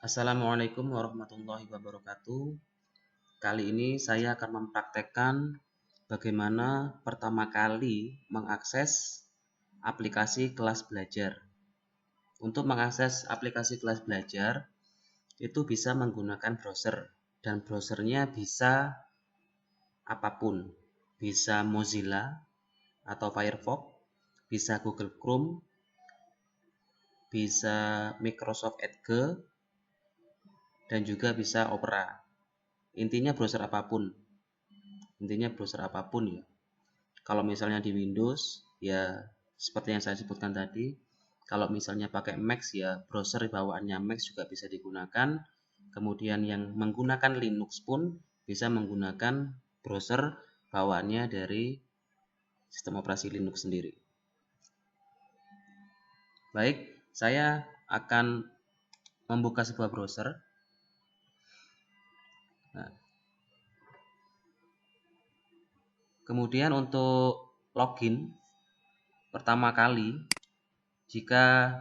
Assalamualaikum warahmatullahi wabarakatuh. Kali ini saya akan mempraktekkan bagaimana pertama kali mengakses aplikasi kelas belajar. Untuk mengakses aplikasi kelas belajar, itu bisa menggunakan browser. Dan browsernya bisa apapun. Bisa Mozilla atau Firefox, bisa Google Chrome, bisa Microsoft Edge, dan juga bisa Opera. Intinya browser apapun ya. Kalau misalnya di Windows ya seperti yang saya sebutkan tadi. Kalau misalnya pakai Mac ya browser bawaannya Mac juga bisa digunakan. Kemudian yang menggunakan Linux pun bisa menggunakan browser bawaannya dari sistem operasi Linux sendiri. Baik, saya akan membuka sebuah browser. Nah, kemudian untuk login pertama kali, jika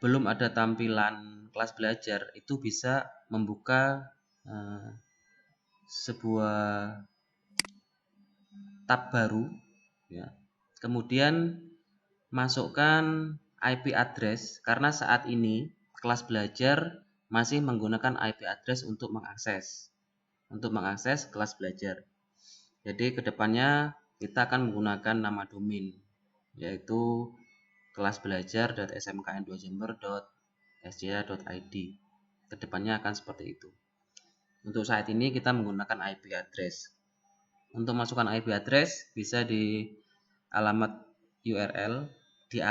belum ada tampilan kelas belajar, itu bisa membuka sebuah tab baru ya. Kemudian masukkan IP address, karena saat ini kelas belajar masih menggunakan IP address untuk mengakses kelas belajar. Jadi kedepannya kita akan menggunakan nama domain, yaitu kelasbelajar.smkn2jember.sja.id. Kedepannya akan seperti itu. Untuk saat ini kita menggunakan IP address. Untuk masukkan IP address bisa di alamat URL di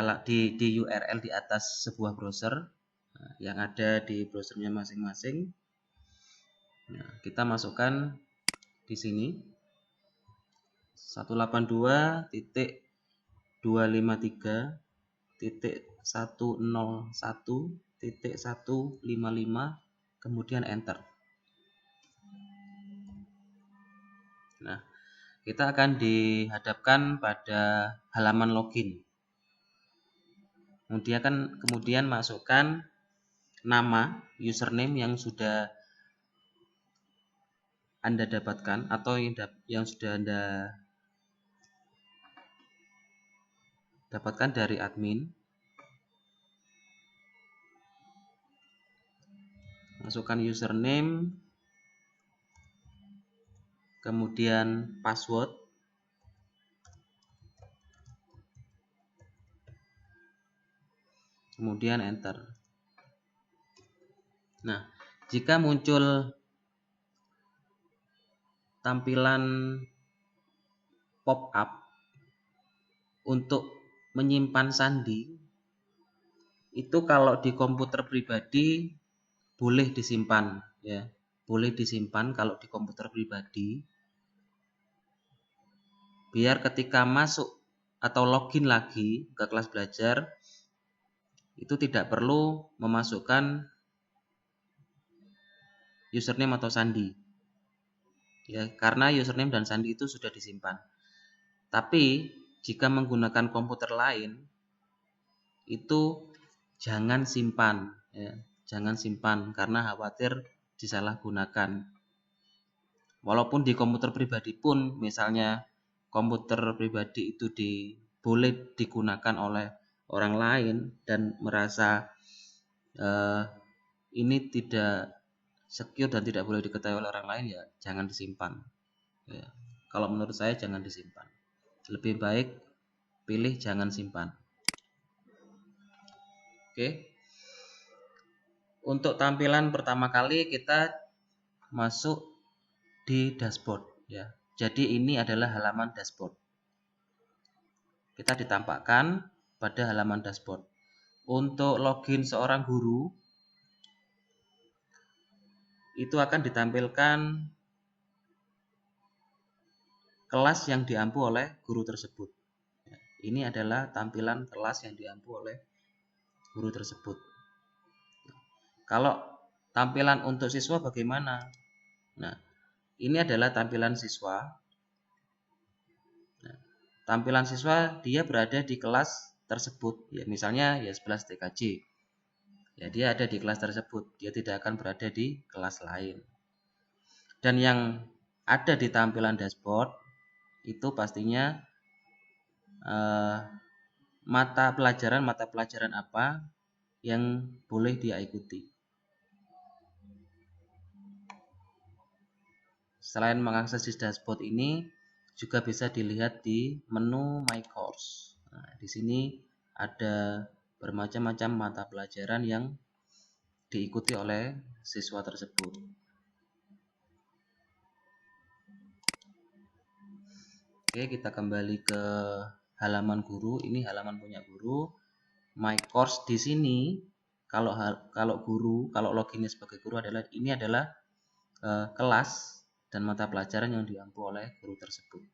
URL di atas sebuah browser yang ada di browsernya masing-masing. Nah, kita masukkan di sini 182.253.101.155 kemudian enter. Nah, kita akan dihadapkan pada halaman login. Kemudian masukkan nama username yang sudah Anda dapatkan atau yang sudah Anda dapatkan dari admin. Masukkan username, kemudian password, kemudian enter. Nah, jika muncul tampilan pop-up untuk menyimpan sandi, itu kalau di komputer pribadi boleh disimpan ya. Boleh disimpan kalau di komputer pribadi, biar ketika masuk atau login lagi ke kelas belajar itu tidak perlu memasukkan username atau sandi ya, karena username dan sandi itu sudah disimpan. Tapi jika menggunakan komputer lain itu jangan simpan ya, jangan simpan karena khawatir disalahgunakan. Walaupun di komputer pribadi pun, misalnya komputer pribadi itu boleh digunakan oleh orang lain dan merasa ini tidak secure dan tidak boleh diketahui oleh orang lain, ya jangan disimpan ya. Kalau menurut saya jangan disimpan, lebih baik pilih jangan simpan. Oke. Untuk tampilan pertama kali kita masuk di dashboard ya. Jadi ini adalah halaman dashboard. Kita ditampakkan pada halaman dashboard. Untuk login seorang guru itu akan ditampilkan kelas yang diampu oleh guru tersebut. Ini adalah tampilan kelas yang diampu oleh guru tersebut. Kalau tampilan untuk siswa bagaimana? Nah, ini adalah tampilan siswa. Nah, tampilan siswa dia berada di kelas tersebut ya, misalnya ya 11 TKJ. ya dia ada di kelas tersebut, dia tidak akan berada di kelas lain. Dan yang ada di tampilan dashboard itu pastinya mata pelajaran apa yang boleh dia ikuti. Selain mengakses di dashboard ini, juga bisa dilihat di menu My Course. Nah, di sini ada bermacam-macam mata pelajaran yang diikuti oleh siswa tersebut. Oke, kita kembali ke halaman guru. Ini halaman punya guru. My Course di sini, kalau loginnya sebagai guru adalah kelas dan mata pelajaran yang diampu oleh guru tersebut.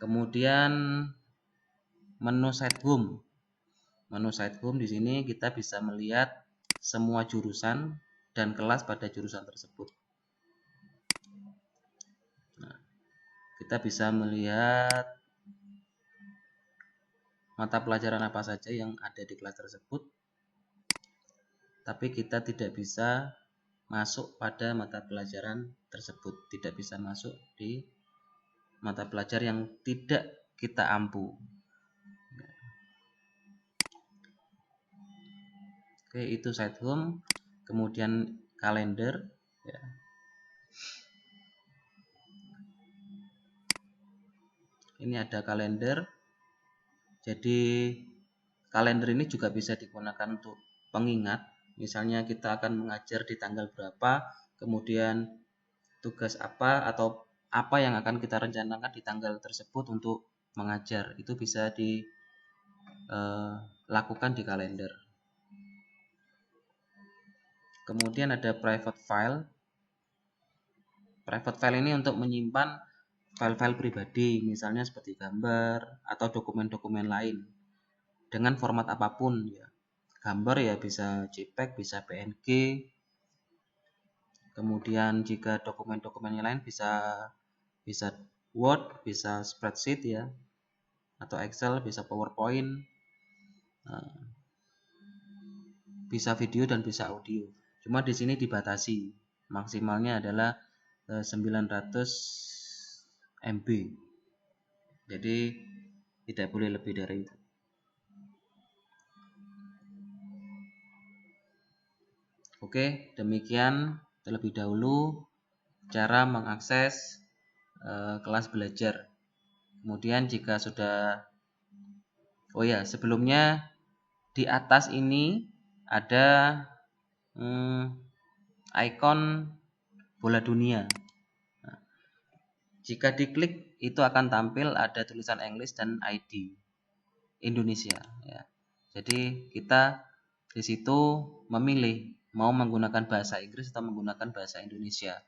Kemudian menu Site Home. Menu Site Home di sini kita bisa melihat semua jurusan dan kelas pada jurusan tersebut. Nah, kita bisa melihat mata pelajaran apa saja yang ada di kelas tersebut, tapi kita tidak bisa masuk pada mata pelajaran tersebut, tidak bisa masuk di mata pelajaran yang tidak kita ampu. Oke, itu Site Home. Kemudian kalender, ya. Ini ada kalender. Jadi kalender ini juga bisa digunakan untuk pengingat. Misalnya kita akan mengajar di tanggal berapa, kemudian tugas apa atau apa yang akan kita rencanakan di tanggal tersebut untuk mengajar. Itu bisa dilakukan di kalender. Kemudian ada private file. Private file ini untuk menyimpan file-file pribadi, misalnya seperti gambar atau dokumen-dokumen lain dengan format apapun ya. Gambar ya bisa JPEG, bisa PNG. Kemudian jika dokumen-dokumen yang lain bisa Word, bisa spreadsheet ya, atau Excel, bisa PowerPoint, bisa video dan bisa audio. Cuma di sini dibatasi, maksimalnya adalah 900 MB. Jadi tidak boleh lebih dari itu. Oke, demikian terlebih dahulu cara mengakses kelas belajar. Kemudian jika sudah, sebelumnya di atas ini ada ikon bola dunia. Nah, jika diklik itu akan tampil ada tulisan English dan ID Indonesia. Ya. Jadi kita di situ memilih mau menggunakan bahasa Inggris atau menggunakan bahasa Indonesia.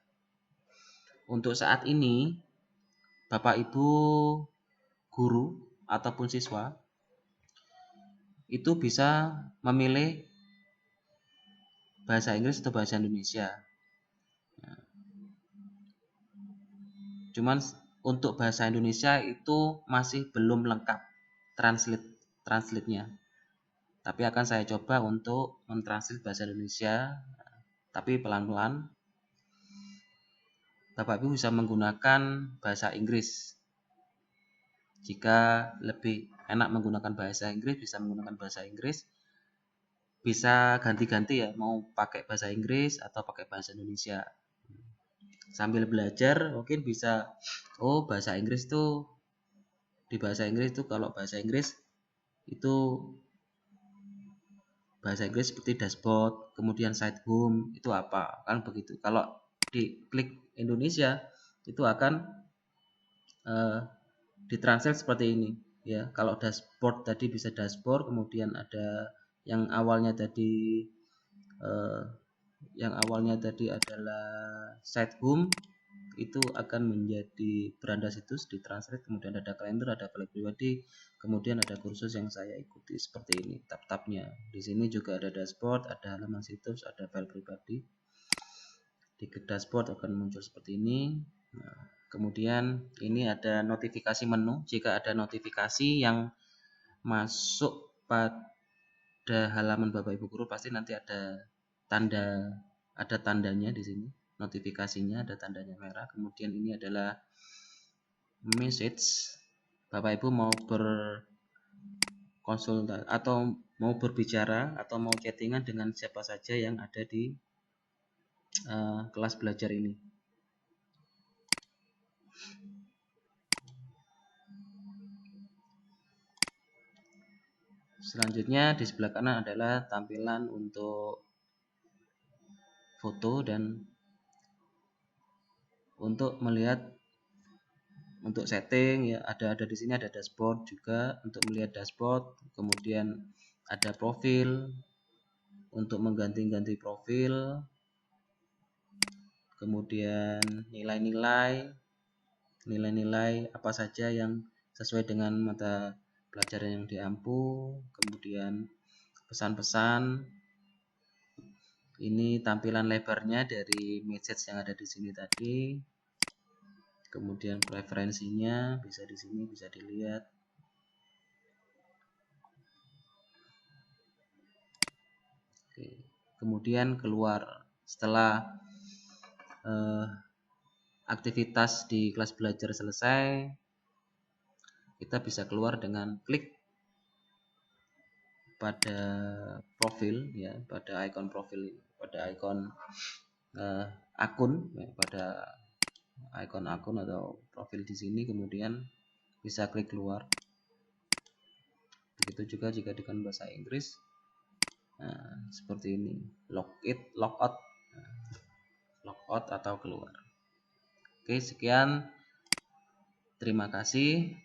Untuk saat ini, Bapak Ibu guru ataupun siswa itu bisa memilih bahasa Inggris atau bahasa Indonesia. Cuman untuk bahasa Indonesia itu masih belum lengkap translate-nya. Tapi akan saya coba untuk mentranslate bahasa Indonesia, tapi pelan-pelan. Bapak Ibu bisa menggunakan bahasa Inggris. Jika lebih enak menggunakan bahasa Inggris, bisa menggunakan bahasa Inggris. Bisa ganti-ganti ya, mau pakai bahasa Inggris atau pakai bahasa Indonesia. Sambil belajar mungkin bisa, bahasa Inggris tuh, di bahasa Inggris tuh kalau bahasa Inggris itu bahasa Inggris seperti dashboard, kemudian site home itu apa, kan begitu. Kalau diklik Indonesia itu akan ditranslate seperti ini ya. Kalau dashboard tadi bisa dashboard, kemudian ada yang awalnya tadi adalah site home, itu akan menjadi beranda situs ditranslate, kemudian ada kalender, ada file pribadi, kemudian ada kursus yang saya ikuti seperti ini tab-tabnya. Di sini juga ada dashboard, ada halaman situs, ada file pribadi. Di dashboard akan muncul seperti ini. Nah, kemudian ini ada notifikasi menu. Jika ada notifikasi yang masuk pada halaman Bapak Ibu guru pasti nanti ada tandanya di sini, notifikasinya ada tandanya merah. Kemudian ini adalah message. Bapak Ibu mau berkonsultasi atau mau berbicara atau mau chattingan dengan siapa saja yang ada di kelas belajar ini. Selanjutnya di sebelah kanan adalah tampilan untuk foto dan untuk melihat untuk setting ya ada di sini ada dashboard juga untuk melihat dashboard, kemudian ada profil untuk mengganti-ganti profil, kemudian nilai-nilai apa saja yang sesuai dengan mata pelajaran yang diampu, kemudian pesan-pesan. Ini tampilan lebarnya dari message yang ada di sini tadi. Kemudian preferensinya bisa di sini bisa dilihat. Oke. Kemudian keluar setelah aktivitas di kelas belajar selesai, kita bisa keluar dengan klik pada profil ya, pada ikon profil, pada ikon akun ya, pada ikon akun atau profil di sini, kemudian bisa klik keluar. Begitu juga jika dengan bahasa Inggris, nah, seperti ini, logout atau keluar. Oke, sekian, terima kasih.